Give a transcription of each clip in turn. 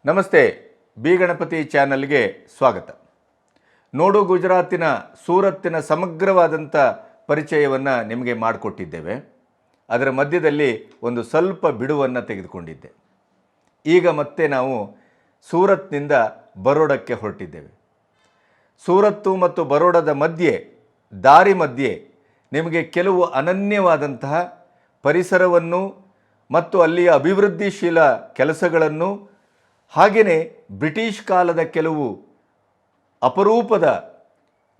ನಮಸ್ತೆ. ಬಿ ಗಣಪತಿ ಚಾನಲ್ಗೆ ಸ್ವಾಗತ. ನೋಡು ಗುಜರಾತಿನ ಸೂರತ್ತಿನ ಸಮಗ್ರವಾದಂಥ ಪರಿಚಯವನ್ನು ನಿಮಗೆ ಮಾಡಿಕೊಟ್ಟಿದ್ದೇವೆ. ಅದರ ಮಧ್ಯದಲ್ಲಿ ಒಂದು ಸ್ವಲ್ಪ ಬಿಡುವನ್ನು ತೆಗೆದುಕೊಂಡಿದ್ದೆ. ಈಗ ಮತ್ತೆ ನಾವು ಸೂರತ್ನಿಂದ ಬರೋಡಕ್ಕೆ ಹೊರಟಿದ್ದೇವೆ. ಸೂರತ್ತು ಮತ್ತು ಬರೋಡದ ಮಧ್ಯೆ, ದಾರಿ ಮಧ್ಯೆ ನಿಮಗೆ ಕೆಲವು ಅನನ್ಯವಾದಂತಹ ಪರಿಸರವನ್ನು ಮತ್ತು ಅಲ್ಲಿಯ ಅಭಿವೃದ್ಧಿಶೀಲ ಕೆಲಸಗಳನ್ನು, ಹಾಗೆಯೇ ಬ್ರಿಟಿಷ್ ಕಾಲದ ಕೆಲವು ಅಪರೂಪದ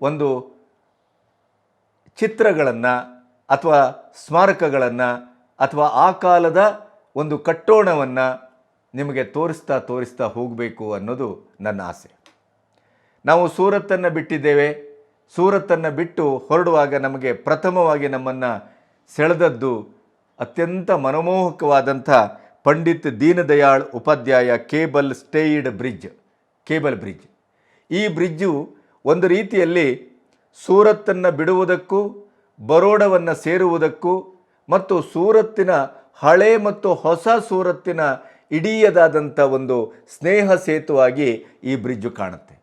ಒಂದು ಚಿತ್ರಗಳನ್ನು ಅಥವಾ ಸ್ಮಾರಕಗಳನ್ನು ಅಥವಾ ಆ ಕಾಲದ ಒಂದು ಕಟ್ಟೋಣವನ್ನು ನಿಮಗೆ ತೋರಿಸ್ತಾ ಹೋಗಬೇಕು ಅನ್ನೋದು ನನ್ನ ಆಸೆ. ನಾವು ಸೂರತ್ತನ್ನು ಬಿಟ್ಟಿದ್ದೇವೆ. ಸೂರತ್ತನ್ನು ಬಿಟ್ಟು ಹೊರಡುವಾಗ ನಮಗೆ ಪ್ರಥಮವಾಗಿ ನಮ್ಮನ್ನು ಸೆಳೆದದ್ದು ಅತ್ಯಂತ ಮನಮೋಹಕವಾದಂಥ ಪಂಡಿತ್ ದೀನದಯಾಳ್ ಉಪಾಧ್ಯಾಯ ಕೇಬಲ್ ಬ್ರಿಡ್ಜ್. ಈ ಬ್ರಿಡ್ಜು ಒಂದು ರೀತಿಯಲ್ಲಿ ಸೂರತ್ತನ್ನು ಬಿಡುವುದಕ್ಕೂ ಬರೋಡವನ್ನು ಸೇರುವುದಕ್ಕೂ ಮತ್ತು ಸೂರತ್ತಿನ ಹಳೆ ಮತ್ತು ಹೊಸ ಸೂರತ್ತಿನ ಇಡೀಯದಾದಂಥ ಒಂದು ಸ್ನೇಹ ಸೇತುವಾಗಿ ಈ ಬ್ರಿಡ್ಜು ಕಾಣುತ್ತೆ.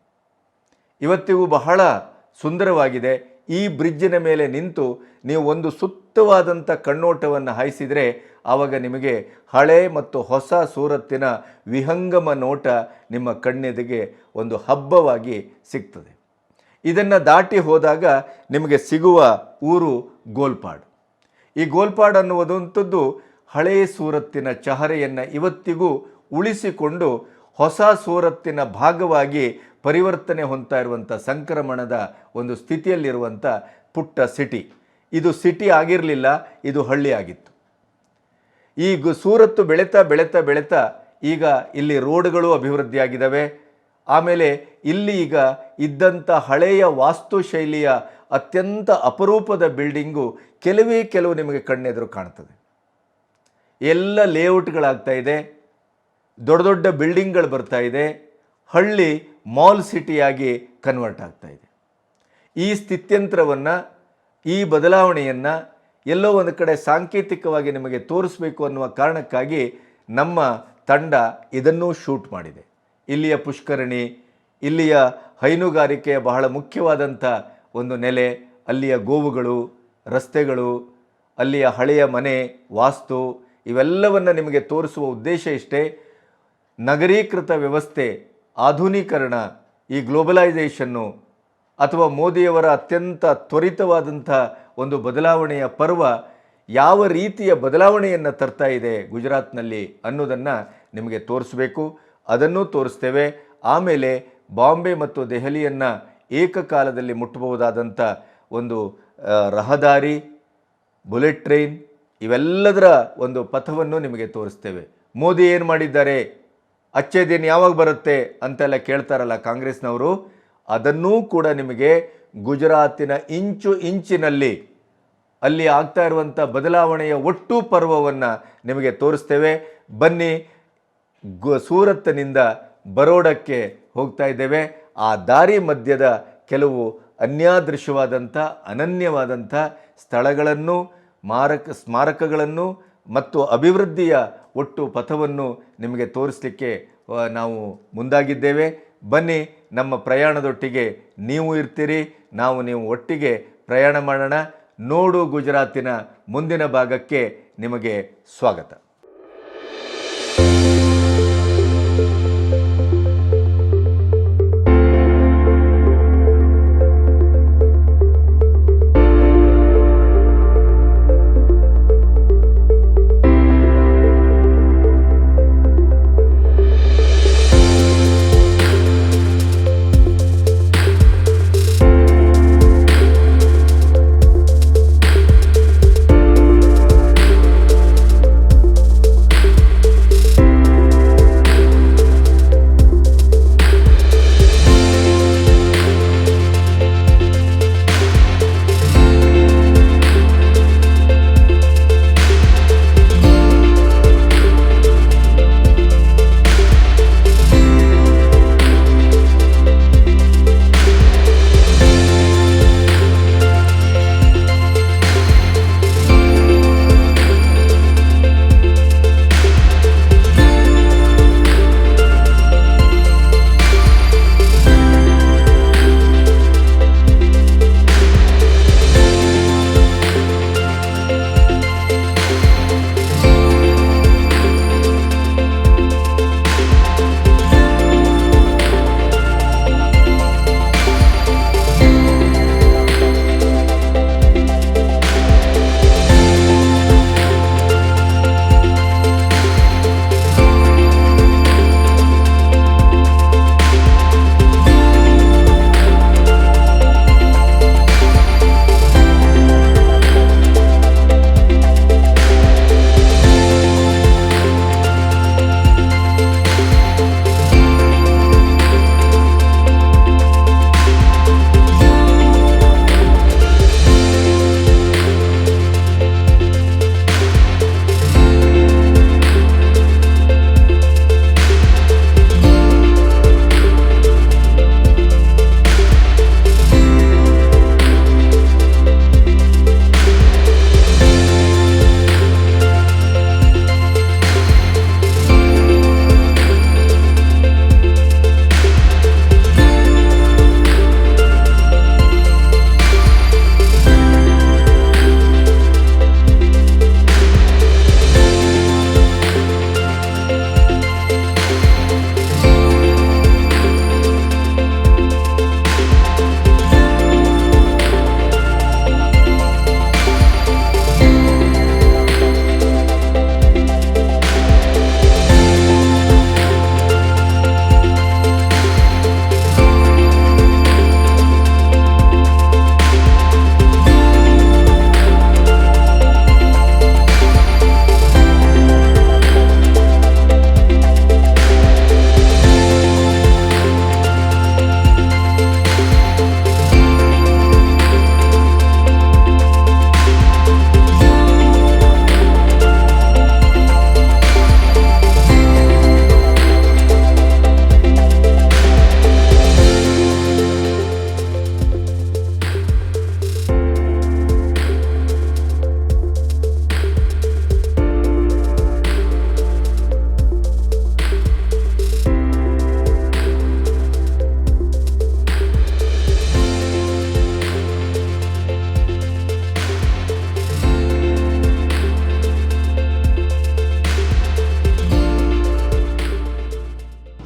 ಇವತ್ತಿಗೂ ಬಹಳ ಸುಂದರವಾಗಿದೆ. ಈ ಬ್ರಿಡ್ಜಿನ ಮೇಲೆ ನಿಂತು ನೀವು ಒಂದು ಸುತ್ತವಾದಂಥ ಕಣ್ಣೋಟವನ್ನು ಹಾಯಿಸಿದರೆ ಆವಾಗ ನಿಮಗೆ ಹಳೆ ಮತ್ತು ಹೊಸ ಸೂರತ್ತಿನ ವಿಹಂಗಮ ನೋಟ ನಿಮ್ಮ ಕಣ್ಣೆದೆಗೆ ಒಂದು ಹಬ್ಬವಾಗಿ ಸಿಗ್ತದೆ. ಇದನ್ನು ದಾಟಿ ಹೋದಾಗ ನಿಮಗೆ ಸಿಗುವ ಊರು ಗೋಲ್ಪಾಡ್. ಈ ಗೋಲ್ಪಾಡ್ ಅನ್ನುವುದಂಥದ್ದು ಹಳೆಯ ಸೂರತ್ತಿನ ಚಹರೆಯನ್ನು ಇವತ್ತಿಗೂ ಉಳಿಸಿಕೊಂಡು ಹೊಸ ಸೂರತ್ತಿನ ಭಾಗವಾಗಿ ಪರಿವರ್ತನೆ ಹೊಂದ್ತಾ ಇರುವಂಥ ಸಂಕ್ರಮಣದ ಒಂದು ಸ್ಥಿತಿಯಲ್ಲಿರುವಂಥ ಪುಟ್ಟ ಸಿಟಿ. ಇದು ಸಿಟಿ ಆಗಿರಲಿಲ್ಲ, ಇದು ಹಳ್ಳಿ ಆಗಿತ್ತು. ಈಗ ಸೂರತ್ತು ಬೆಳೀತಾ ಈಗ ಇಲ್ಲಿ ರೋಡ್ಗಳು ಅಭಿವೃದ್ಧಿಯಾಗಿದ್ದಾವೆ. ಆಮೇಲೆ ಇಲ್ಲಿ ಈಗ ಇದ್ದಂಥ ಹಳೆಯ ವಾಸ್ತುಶೈಲಿಯ ಅತ್ಯಂತ ಅಪರೂಪದ ಬಿಲ್ಡಿಂಗು ಕೆಲವು ನಿಮಗೆ ಕಣ್ಣೆದುರು ಕಾಣ್ತದೆ. ಎಲ್ಲ ಲೇಔಟ್ಗಳಾಗ್ತಾ ಇದೆ, ದೊಡ್ಡ ಬಿಲ್ಡಿಂಗ್ಗಳು ಬರ್ತಾ ಇದೆ, ಹಳ್ಳಿ ಮಾಲ್ ಸಿಟಿಯಾಗಿ ಕನ್ವರ್ಟ್ ಆಗ್ತಾ ಇದೆ. ಈ ಸ್ಥಿತ್ಯಂತರವನ್ನು, ಈ ಬದಲಾವಣೆಯನ್ನು ಎಲ್ಲೋ ಒಂದು ಕಡೆ ಸಾಂಕೇತಿಕವಾಗಿ ನಿಮಗೆ ತೋರಿಸಬೇಕು ಅನ್ನುವ ಕಾರಣಕ್ಕಾಗಿ ನಮ್ಮ ತಂಡ ಇದನ್ನೂ ಶೂಟ್ ಮಾಡಿದೆ. ಇಲ್ಲಿಯ ಪುಷ್ಕರಣಿ, ಇಲ್ಲಿಯ ಹೈನುಗಾರಿಕೆಯ ಬಹಳ ಮುಖ್ಯವಾದಂಥ ಒಂದು ನೆಲೆ, ಅಲ್ಲಿಯ ಗೋವುಗಳು, ರಸ್ತೆಗಳು, ಅಲ್ಲಿಯ ಹಳೆಯ ಮನೆ ವಾಸ್ತು, ಇವೆಲ್ಲವನ್ನು ನಿಮಗೆ ತೋರಿಸುವ ಉದ್ದೇಶ ಇಷ್ಟೇ. ನಗರೀಕೃತ ವ್ಯವಸ್ಥೆ, ಆಧುನೀಕರಣ, ಈ ಗ್ಲೋಬಲೈಸೇಷನ್ನು ಅಥವಾ ಮೋದಿಯವರ ಅತ್ಯಂತ ತ್ವರಿತವಾದಂಥ ಒಂದು ಬದಲಾವಣೆಯ ಪರ್ವ ಯಾವ ರೀತಿಯ ಬದಲಾವಣೆಯನ್ನು ತರ್ತಾ ಇದೆ ಗುಜರಾತ್ನಲ್ಲಿ ಅನ್ನೋದನ್ನು ನಿಮಗೆ ತೋರಿಸಬೇಕು. ಅದನ್ನೂ ತೋರಿಸ್ತೇವೆ. ಆಮೇಲೆ ಬಾಂಬೆ ಮತ್ತು ದೆಹಲಿಯನ್ನು ಏಕಕಾಲದಲ್ಲಿ ಮುಟ್ಟಬಹುದಾದಂಥ ಒಂದು ರಹದಾರಿ, ಬುಲೆಟ್ ಟ್ರೈನ್, ಇವೆಲ್ಲದರ ಒಂದು ಪಥವನ್ನು ನಿಮಗೆ ತೋರಿಸ್ತೇವೆ. ಮೋದಿ ಏನು ಮಾಡಿದ್ದಾರೆ, ಅಚ್ಚೇ ದಿನ ಯಾವಾಗ ಬರುತ್ತೆ ಅಂತೆಲ್ಲ ಕೇಳ್ತಾರಲ್ಲ ಕಾಂಗ್ರೆಸ್ನವರು, ಅದನ್ನೂ ಕೂಡ ನಿಮಗೆ ಗುಜರಾತಿನ ಇಂಚಿನಲ್ಲಿ ಅಲ್ಲಿ ಆಗ್ತಾ ಇರುವಂಥ ಬದಲಾವಣೆಯ ಒಟ್ಟು ಪರ್ವವನ್ನು ನಿಮಗೆ ತೋರಿಸ್ತೇವೆ. ಬನ್ನಿ, ಸೂರತ್ತಿನಿಂದ ಬರೋಡಕ್ಕೆ ಹೋಗ್ತಾ ಇದ್ದೇವೆ. ಆ ದಾರಿ ಮಧ್ಯದ ಕೆಲವು ಅನ್ಯಾದೃಶ್ಯವಾದಂಥ ಅನನ್ಯವಾದಂಥ ಸ್ಥಳಗಳನ್ನು, ಸ್ಮಾರಕಗಳನ್ನು ಮತ್ತು ಅಭಿವೃದ್ಧಿಯ ಒಟ್ಟು ಪಥವನ್ನು ನಿಮಗೆ ತೋರಿಸಲಿಕ್ಕೆ ನಾವು ಮುಂದಾಗಿದ್ದೇವೆ. ಬನ್ನಿ, ನಮ್ಮ ಪ್ರಯಾಣದೊಟ್ಟಿಗೆ ನೀವು ಇರ್ತೀರಿ, ನೀವು ಒಟ್ಟಿಗೆ ಪ್ರಯಾಣ ಮಾಡೋಣ. ನೋಡು ಗುಜರಾತಿನ ಮುಂದಿನ ಭಾಗಕ್ಕೆ ನಿಮಗೆ ಸ್ವಾಗತ.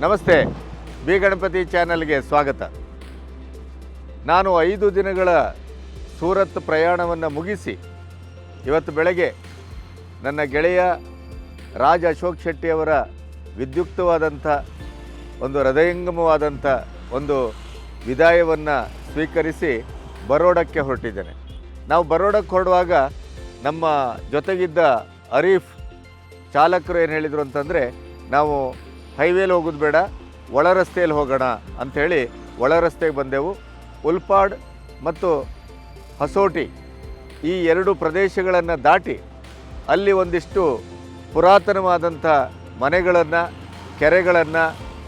ನಮಸ್ತೆ, ಬಿ ಗಣಪತಿ ಚಾನಲ್ಗೆ ಸ್ವಾಗತ. ನಾನು 5 ದಿನಗಳ ಸೂರತ್ ಪ್ರಯಾಣವನ್ನು ಮುಗಿಸಿ ಇವತ್ತು ಬೆಳಗ್ಗೆ ನನ್ನ ಗೆಳೆಯ ರಾಜ್ ಅಶೋಕ್ ಶೆಟ್ಟಿಯವರ ವಿದ್ಯುಕ್ತವಾದಂಥ ಒಂದು ಹೃದಯಂಗಮವಾದಂಥ ಒಂದು ವಿದಾಯವನ್ನು ಸ್ವೀಕರಿಸಿ ಬರೋಡಕ್ಕೆ ಹೊರಟಿದ್ದೇನೆ. ನಾವು ಬರೋಡಕ್ಕೆ ಹೊರಡುವಾಗ ನಮ್ಮ ಜೊತೆಗಿದ್ದ ಅರೀಫ್ ಚಾಲಕರು ಏನು ಹೇಳಿದರು ಅಂತಂದರೆ, ನಾವು ಹೈವೇಲಿ ಹೋಗೋದು ಬೇಡ, ಒಳ ರಸ್ತೆಯಲ್ಲಿ ಹೋಗೋಣ ಅಂಥೇಳಿ ಒಳ ರಸ್ತೆಗೆ ಬಂದೆವು. ಉಲ್ಪಾಡ್ ಮತ್ತು ಹಸೋಟಿ ಈ 2 ಪ್ರದೇಶಗಳನ್ನು ದಾಟಿ ಅಲ್ಲಿ ಒಂದಿಷ್ಟು ಪುರಾತನವಾದಂಥ ಮನೆಗಳನ್ನು, ಕೆರೆಗಳನ್ನು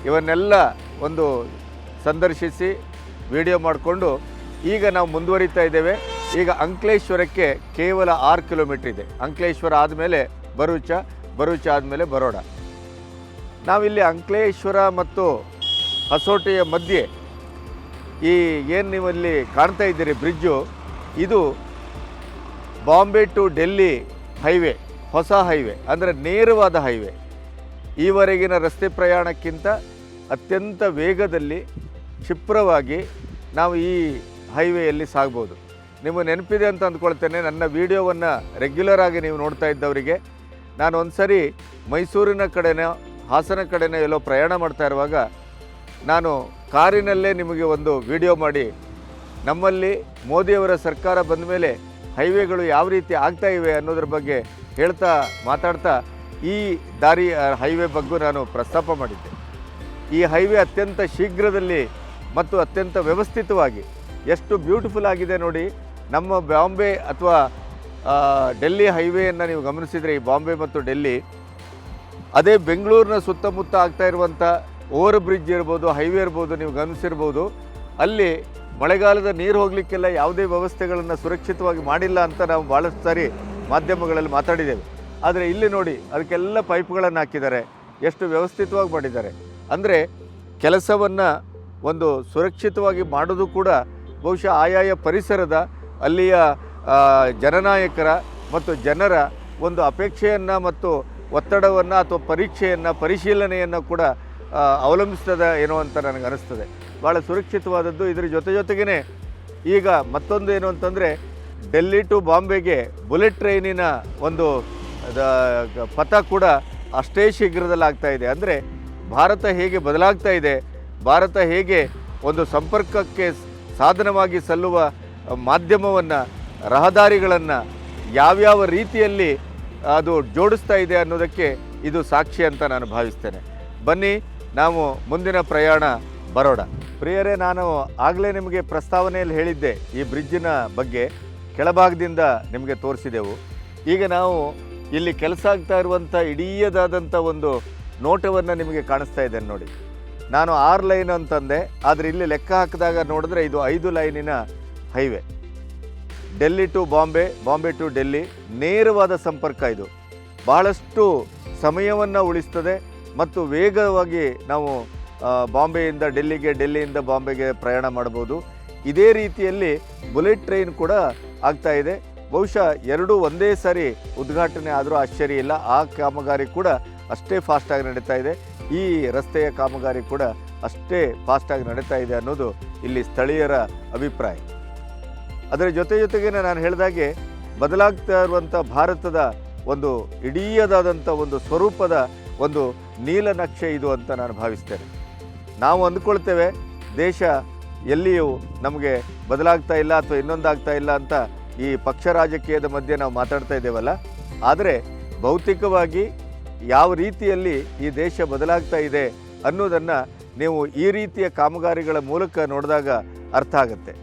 ಇವನ್ನೆಲ್ಲ ಒಂದು ಸಂದರ್ಶಿಸಿ ವಿಡಿಯೋ ಮಾಡಿಕೊಂಡು ಈಗ ನಾವು ಮುಂದುವರಿತಾ ಇದ್ದೇವೆ. ಈಗ ಅಂಕ್ಲೇಶ್ವರಕ್ಕೆ ಕೇವಲ 6 ಕಿಲೋಮೀಟ್ರ್ ಇದೆ. ಅಂಕ್ಲೇಶ್ವರ ಆದಮೇಲೆ ಭರೂಚ ಆದಮೇಲೆ ಬರೋಡ. ನಾವಿಲ್ಲಿ ಅಂಕ್ಲೇಶ್ವರ ಮತ್ತು ಹಸೋಟಿಯ ಮಧ್ಯೆ ಈ ಏನು ನೀವಲ್ಲಿ ಕಾಣ್ತಾ ಇದ್ದೀರಿ ಬ್ರಿಡ್ಜು, ಇದು ಬಾಂಬೆ ಟು ಡೆಲ್ಲಿ ಹೈವೇ, ಹೊಸ ಹೈವೇ, ಅಂದರೆ ನೇರವಾದ ಹೈವೇ. ಈವರೆಗಿನ ರಸ್ತೆ ಪ್ರಯಾಣಕ್ಕಿಂತ ಅತ್ಯಂತ ವೇಗದಲ್ಲಿ ಕ್ಷಿಪ್ರವಾಗಿ ನಾವು ಈ ಹೈವೇಯಲ್ಲಿ ಸಾಗ್ಬೋದು. ನಿಮಗೆ ನೆನಪಿದೆ ಅಂತ ಅಂದ್ಕೊಳ್ತೇನೆ, ನನ್ನ ವೀಡಿಯೋವನ್ನು ರೆಗ್ಯುಲರ್ ಆಗಿ ನೀವು ನೋಡ್ತಾ ಇದ್ದವರಿಗೆ, ನಾನು ಒಂದು ಸರಿ ಮೈಸೂರಿನ ಕಡೆನೋ ಹಾಸನ ಕಡೆನೋ ಎಲ್ಲೋ ಪ್ರಯಾಣ ಮಾಡ್ತಾ ಇರುವಾಗ ನಾನು ಕಾರಿನಲ್ಲೇ ನಿಮಗೆ ಒಂದು ವಿಡಿಯೋ ಮಾಡಿ ನಮ್ಮಲ್ಲಿ ಮೋದಿಯವರ ಸರ್ಕಾರ ಬಂದ ಮೇಲೆ ಹೈವೇಗಳು ಯಾವ ರೀತಿ ಆಗ್ತಾ ಇವೆ ಅನ್ನೋದ್ರ ಬಗ್ಗೆ ಮಾತಾಡ್ತಾ ಈ ದಾರಿ ಹೈವೇ ಬಗ್ಗೆ ನಾನು ಪ್ರಸ್ತಾಪ ಮಾಡಿದ್ದೆ. ಈ ಹೈವೇ ಅತ್ಯಂತ ಶೀಘ್ರದಲ್ಲಿ ಮತ್ತು ಅತ್ಯಂತ ವ್ಯವಸ್ಥಿತವಾಗಿ ಎಷ್ಟು ಬ್ಯೂಟಿಫುಲ್ ಆಗಿದೆ ನೋಡಿ. ನಮ್ಮ ಬಾಂಬೆ ಅಥವಾ ಡೆಲ್ಲಿ ಹೈವೇಯನ್ನು ನೀವು ಗಮನಿಸಿದರೆ, ಈ ಬಾಂಬೆ ಮತ್ತು ಡೆಲ್ಲಿ, ಅದೇ ಬೆಂಗಳೂರಿನ ಸುತ್ತಮುತ್ತ ಆಗ್ತಾ ಇರುವಂಥ ಓವರ್ ಬ್ರಿಡ್ಜ್ ಇರ್ಬೋದು, ಹೈವೇ ಇರ್ಬೋದು, ನೀವು ಗಮನಿಸಿರ್ಬೋದು, ಅಲ್ಲಿ ಮಳೆಗಾಲದ ನೀರು ಹೋಗಲಿಕ್ಕೆಲ್ಲ ಯಾವುದೇ ವ್ಯವಸ್ಥೆಗಳನ್ನು ಸುರಕ್ಷಿತವಾಗಿ ಮಾಡಿಲ್ಲ ಅಂತ ನಾವು ಭಾಳಷ್ಟು ಸಾರಿ ಮಾಧ್ಯಮಗಳಲ್ಲಿ ಮಾತಾಡಿದ್ದೇವೆ. ಆದರೆ ಇಲ್ಲಿ ನೋಡಿ, ಅದಕ್ಕೆಲ್ಲ ಪೈಪ್ಗಳನ್ನು ಹಾಕಿದ್ದಾರೆ, ಎಷ್ಟು ವ್ಯವಸ್ಥಿತವಾಗಿ ಮಾಡಿದ್ದಾರೆ. ಅಂದರೆ ಕೆಲಸವನ್ನು ಒಂದು ಸುರಕ್ಷಿತವಾಗಿ ಮಾಡೋದು ಕೂಡ ಬಹುಶಃ ಆಯಾಯ ಪರಿಸರದ, ಅಲ್ಲಿಯ ಜನನಾಯಕರ ಮತ್ತು ಜನರ ಒಂದು ಅಪೇಕ್ಷೆಯನ್ನು ಮತ್ತು ಒತ್ತಡವನ್ನು ಅಥವಾ ಪರಿಶೀಲನೆಯನ್ನು ಕೂಡ ಅವಲಂಬಿಸ್ತದೆ ಏನೋ ಅಂತ ನನಗೆ ಅನಿಸ್ತದೆ. ಭಾಳ ಸುರಕ್ಷಿತವಾದದ್ದು. ಇದರ ಜೊತೆಗೇ ಈಗ ಮತ್ತೊಂದು ಏನು ಅಂತಂದರೆ, ಡೆಲ್ಲಿ ಟು ಬಾಂಬೆಗೆ ಬುಲೆಟ್ ಟ್ರೈನಿನ ಒಂದು ಪಥ ಕೂಡ ಅಷ್ಟೇ ಶೀಘ್ರದಲ್ಲಿ ಆಗ್ತಾ ಇದೆ. ಅಂದರೆ ಭಾರತ ಹೇಗೆ ಬದಲಾಗ್ತಾ ಇದೆ, ಭಾರತ ಹೇಗೆ ಒಂದು ಸಂಪರ್ಕಕ್ಕೆ ಸಾಧನವಾಗಿ ಸಲ್ಲುವ ಮಾಧ್ಯಮವನ್ನು, ರಹದಾರಿಗಳನ್ನು ಯಾವ್ಯಾವ ರೀತಿಯಲ್ಲಿ ಅದು ಜೋಡಿಸ್ತಾ ಇದೆ ಅನ್ನೋದಕ್ಕೆ ಇದು ಸಾಕ್ಷಿ ಅಂತ ನಾನು ಭಾವಿಸ್ತೇನೆ. ಬನ್ನಿ, ನಾವು ಮುಂದಿನ ಪ್ರಯಾಣ ಬರೋಡ. ಪ್ರಿಯರೇ, ನಾನು ಆಗಲೇ ನಿಮಗೆ ಪ್ರಸ್ತಾವನೆಯಲ್ಲಿ ಹೇಳಿದ್ದೆ ಈ ಬ್ರಿಡ್ಜಿನ ಬಗ್ಗೆ, ಕೆಳಭಾಗದಿಂದ ನಿಮಗೆ ತೋರಿಸಿದೆವು. ಈಗ ನಾವು ಇಲ್ಲಿ ಕೆಲಸ ಆಗ್ತಾ ಇರುವಂಥ ಇಡೀದಾದಂಥ ಒಂದು ನೋಟವನ್ನು ನಿಮಗೆ ಕಾಣಿಸ್ತಾ ಇದ್ದೇನೆ ನೋಡಿ. ನಾನು 6 ಲೈನ್ ಅಂತಂದೆ, ಆದರೆ ಇಲ್ಲಿ ಲೆಕ್ಕ ಹಾಕಿದಾಗ ನೋಡಿದ್ರೆ ಇದು 5 ಲೈನಿನ highway. Delhi to Bombay, Bombay to Delhi ನೇರವಾದ ಸಂಪರ್ಕ. ಇದು ಬಹಳಷ್ಟು ಸಮಯವನ್ನು ಉಳಿಸ್ತದೆ ಮತ್ತು ವೇಗವಾಗಿ ನಾವು ಬಾಂಬೆಯಿಂದ ಡೆಲ್ಲಿಗೆ, ಡೆಲ್ಲಿಯಿಂದ ಬಾಂಬೆಗೆ ಪ್ರಯಾಣ ಮಾಡ್ಬೋದು. ಇದೇ ರೀತಿಯಲ್ಲಿ ಬುಲೆಟ್ ಟ್ರೈನ್ ಕೂಡ ಆಗ್ತಾ ಇದೆ. ಬಹುಶಃ 2 ಒಂದೇ ಸಾರಿ ಉದ್ಘಾಟನೆ ಆದರೂ ಆಶ್ಚರ್ಯ ಇಲ್ಲ. ಆ ಕಾಮಗಾರಿ ಕೂಡ ಅಷ್ಟೇ ಫಾಸ್ಟಾಗಿ ನಡೀತಾ ಇದೆ, ಈ ರಸ್ತೆಯ ಕಾಮಗಾರಿ ಕೂಡ ಅಷ್ಟೇ ಫಾಸ್ಟಾಗಿ ನಡೀತಾ ಇದೆ ಅನ್ನೋದು ಇಲ್ಲಿ ಸ್ಥಳೀಯರ ಅಭಿಪ್ರಾಯ. ಅದರ ಜೊತೆಗೆ ನಾನು ಹೇಳಿದಾಗೆ ಬದಲಾಗ್ತಾ ಇರುವಂಥ ಭಾರತದ ಒಂದು ಇಡೀದಾದಂಥ ಒಂದು ಸ್ವರೂಪದ ಒಂದು ನೀಲನಕ್ಷೆ ಇದು ಅಂತ ನಾನು ಭಾವಿಸ್ತೇನೆ. ನಾವು ಅಂದ್ಕೊಳ್ತೇವೆ ದೇಶ ಎಲ್ಲಿಯೂ ನಮಗೆ ಬದಲಾಗ್ತಾ ಇಲ್ಲ ಅಥವಾ ಇನ್ನೊಂದಾಗ್ತಾ ಇಲ್ಲ ಅಂತ ಈ ಪಕ್ಷ ರಾಜಕೀಯದ ಮಧ್ಯೆ ನಾವು ಮಾತಾಡ್ತಾ ಇದ್ದೇವಲ್ಲ. ಆದರೆ ಭೌತಿಕವಾಗಿ ಯಾವ ರೀತಿಯಲ್ಲಿ ಈ ದೇಶ ಬದಲಾಗ್ತಾ ಇದೆ ಅನ್ನೋದನ್ನು ನೀವು ಈ ರೀತಿಯ ಕಾಮಗಾರಿಗಳ ಮೂಲಕ ನೋಡಿದಾಗ ಅರ್ಥ ಆಗುತ್ತೆ.